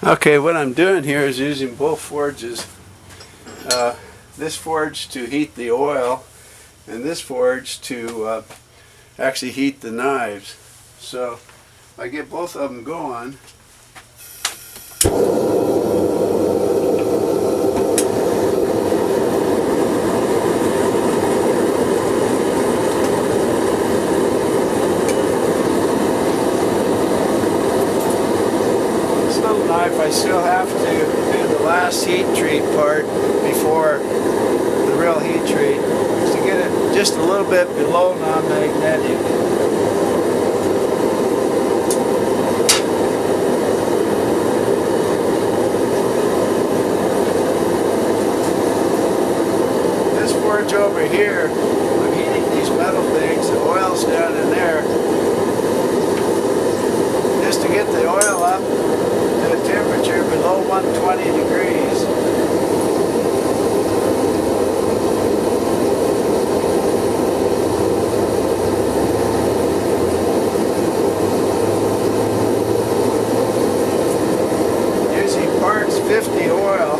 Okay, what I'm doing here is using both forges. This forge to heat the oil and this forge to actually heat the knives. So I get both of them going. I still have to do the last heat treat part before the real heat treat to get it just a little bit below non-magnetic. This forge over here, I'm heating these metal things, the oil's down in there, just to get the oil up to a temperature below 120 degrees. Using parts 50 oil.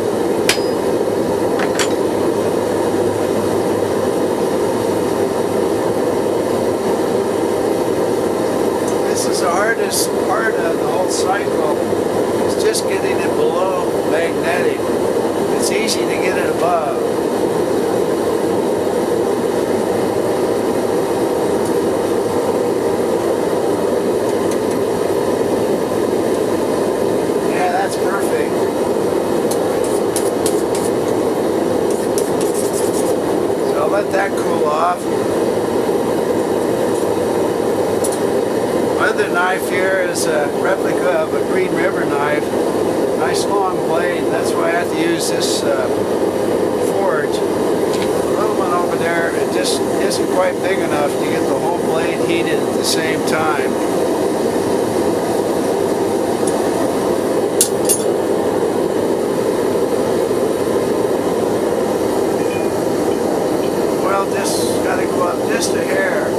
This is the hardest part of the whole cycle. It's just getting it below magnetic. It's easy to get it above. Yeah, that's perfect. So I'll let that cool off. My other knife here is a replica of a Green River knife. Nice long blade. That's why I have to use this forge. The little one over there, it just isn't quite big enough to get the whole blade heated at the same time. Well, just got to go up just a hair.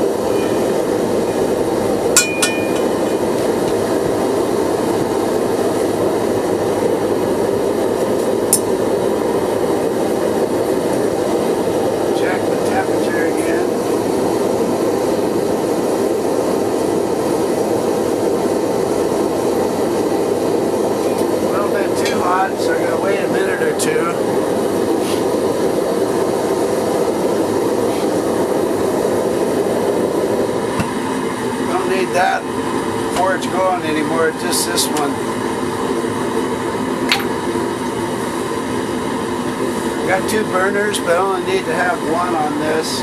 So I'm going to wait a minute or two. Don't need that forge going anymore, just this one. Got two burners, but I only need to have one on this.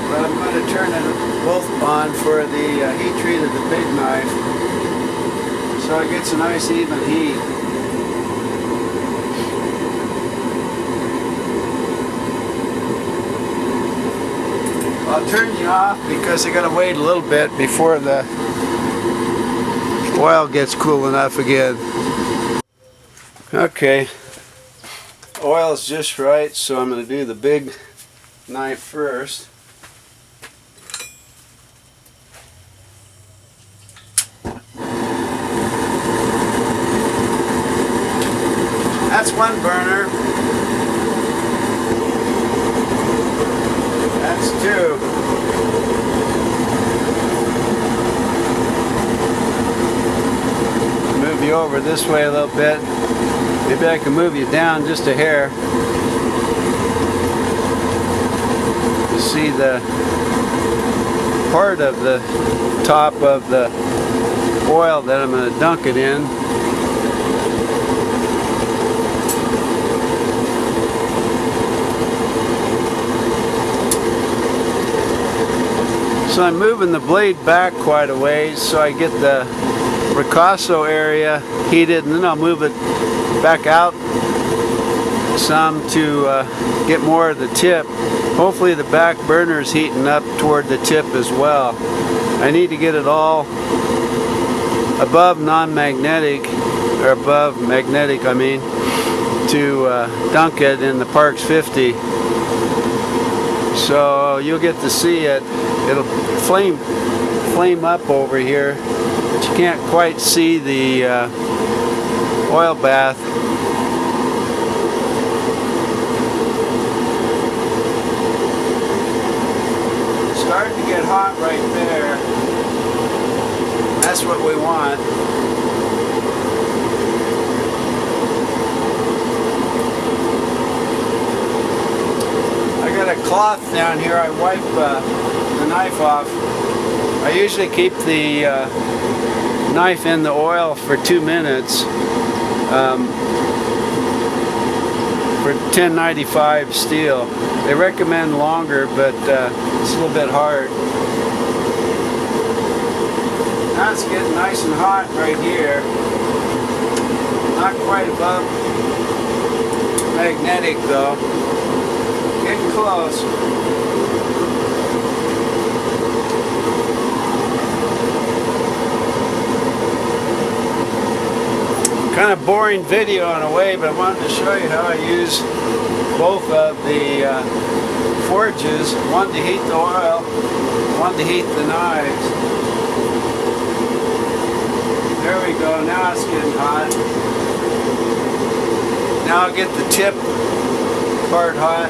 But I'm going to turn it both on for the heat treat of the big knife, so it gets a nice even heat. I'll turn you off because I gotta wait a little bit before the oil gets cool enough again. Okay, oil is just right, so I'm gonna do the big knife first. That's one burner. That's two. Move you over this way a little bit. Maybe I can move you down just a hair. You see the part of the top of the oil that I'm going to dunk it in. So I'm moving the blade back quite a ways so I get the ricasso area heated, and then I'll move it back out some to get more of the tip. Hopefully the back burner is heating up toward the tip as well. I need to get it all above non-magnetic, or above magnetic I mean, to dunk it in the Parks 50. So you'll get to see it. It'll flame up over here, but you can't quite see the oil bath. It's starting to get hot right there. That's what we want. I got a cloth down here. I wipe the knife off. I usually keep the knife in the oil for 2 minutes for 1095 steel. They recommend longer, but it's a little bit hard. Now it's getting nice and hot right here. Not quite above magnetic though. Getting close. Kind of boring video in a way, but I wanted to show you how I use both of the forges, one to heat the oil, one to heat the knives. There we go, now it's getting hot. Now I'll get the tip part hot.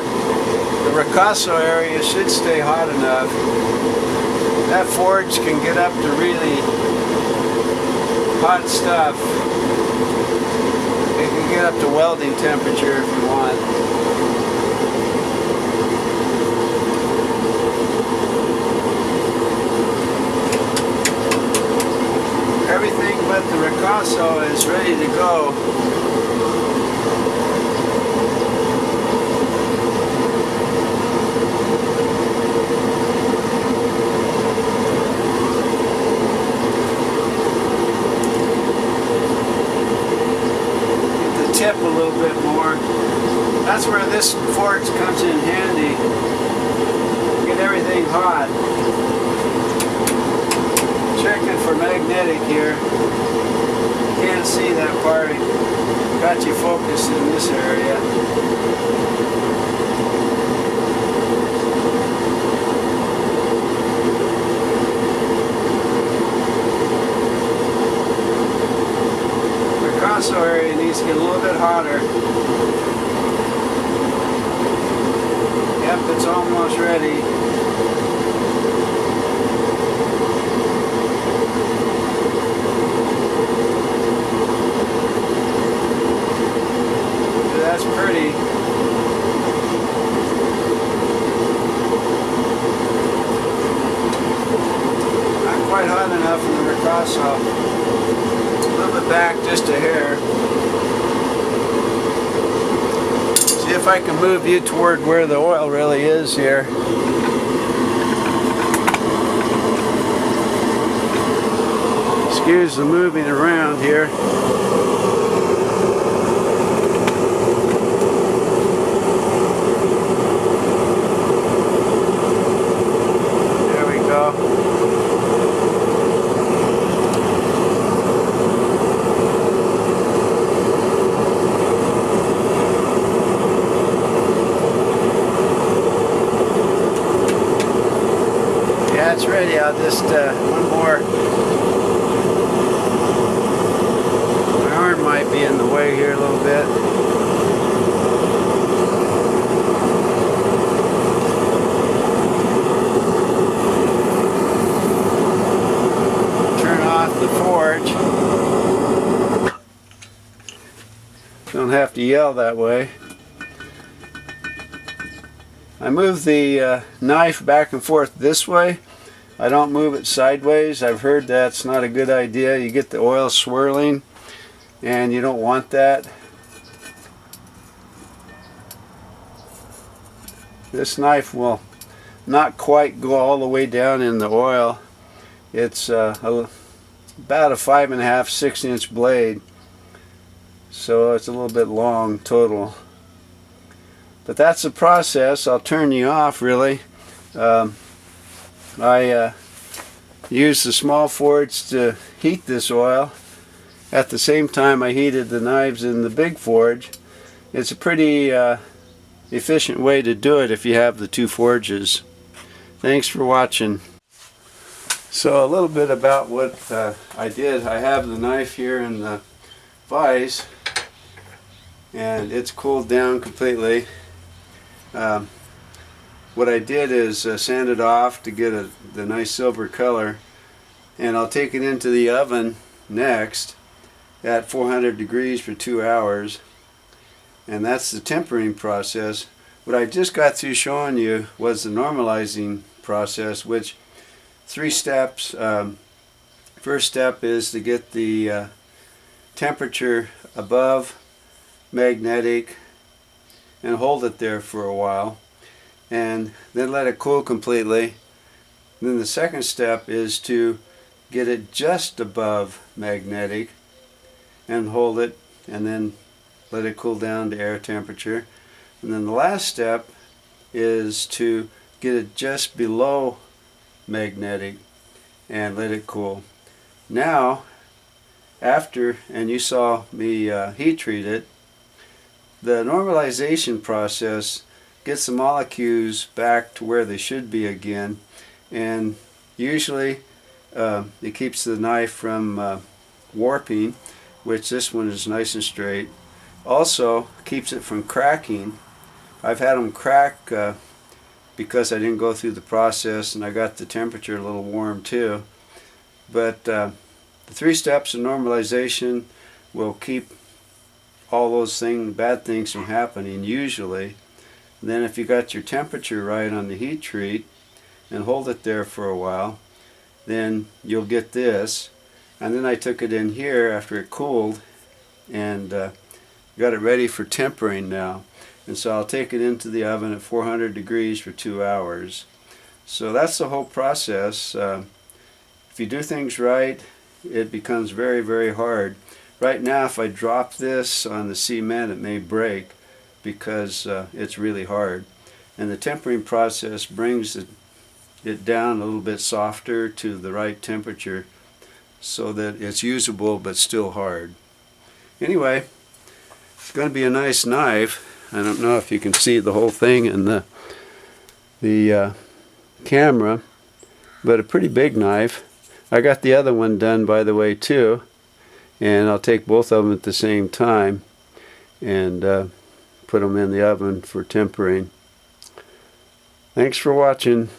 The ricasso area should stay hot enough. That forge can get up to really hot stuff. It can get up to welding temperature if you want. Everything but the ricasso is ready to go. Tip a little bit more. That's where this forge comes in handy. Get everything hot. Checking for magnetic here. Can't see that part. Got you focused in this area. Ricasso area needs to get a little bit hotter. Yep, it's almost ready. That's pretty. Not quite hot enough in the ricasso. Back just a hair. See if I can move you toward where the oil really is here. Excuse the moving around here. There we go. It's ready. I'll just one more. My arm might be in the way here a little bit. Turn off the forge. Don't have to yell that way. I move the knife back and forth this way. I don't move it sideways. I've heard that's not a good idea. You get the oil swirling and you don't want that. This knife will not quite go all the way down in the oil. It's about a 5.5, 6-inch blade. So it's a little bit long total. But that's the process. I'll turn you off really. I used the small forge to heat this oil. At the same time I heated the knives in the big forge. It's a pretty efficient way to do it if you have the two forges. Thanks for watching. So a little bit about what I did. I have the knife here in the vise, and it's cooled down completely. What I did is sand it off to get the nice silver color, and I'll take it into the oven next at 400 degrees for 2 hours, and that's the tempering process. What I just got through showing you was the normalizing process, which 3 steps. First step is to get the temperature above magnetic and hold it there for a while, and then let it cool completely. Then the second step is to get it just above magnetic and hold it, and then let it cool down to air temperature. And then the last step is to get it just below magnetic and let it cool. Now, after, and you saw me heat treat it, the normalization process gets the molecules back to where they should be again, and usually it keeps the knife from warping, which this one is nice and straight. Also keeps it from cracking. I've had them crack because I didn't go through the process, and I got the temperature a little warm too. But the 3 steps of normalization will keep all those bad things from happening usually. And then if you got your temperature right on the heat treat and hold it there for a while, then you'll get this. And then I took it in here after it cooled and got it ready for tempering now. And so I'll take it into the oven at 400 degrees for 2 hours. So that's the whole process. If you do things right, it becomes very, very hard. Right now, if I drop this on the cement, it may break because it's really hard. And the tempering process brings it down a little bit softer to the right temperature so that it's usable but still hard. Anyway, it's going to be a nice knife. I don't know if you can see the whole thing in the camera, but a pretty big knife. I got the other one done, by the way, too, and I'll take both of them at the same time and put them in the oven for tempering. Thanks for watching.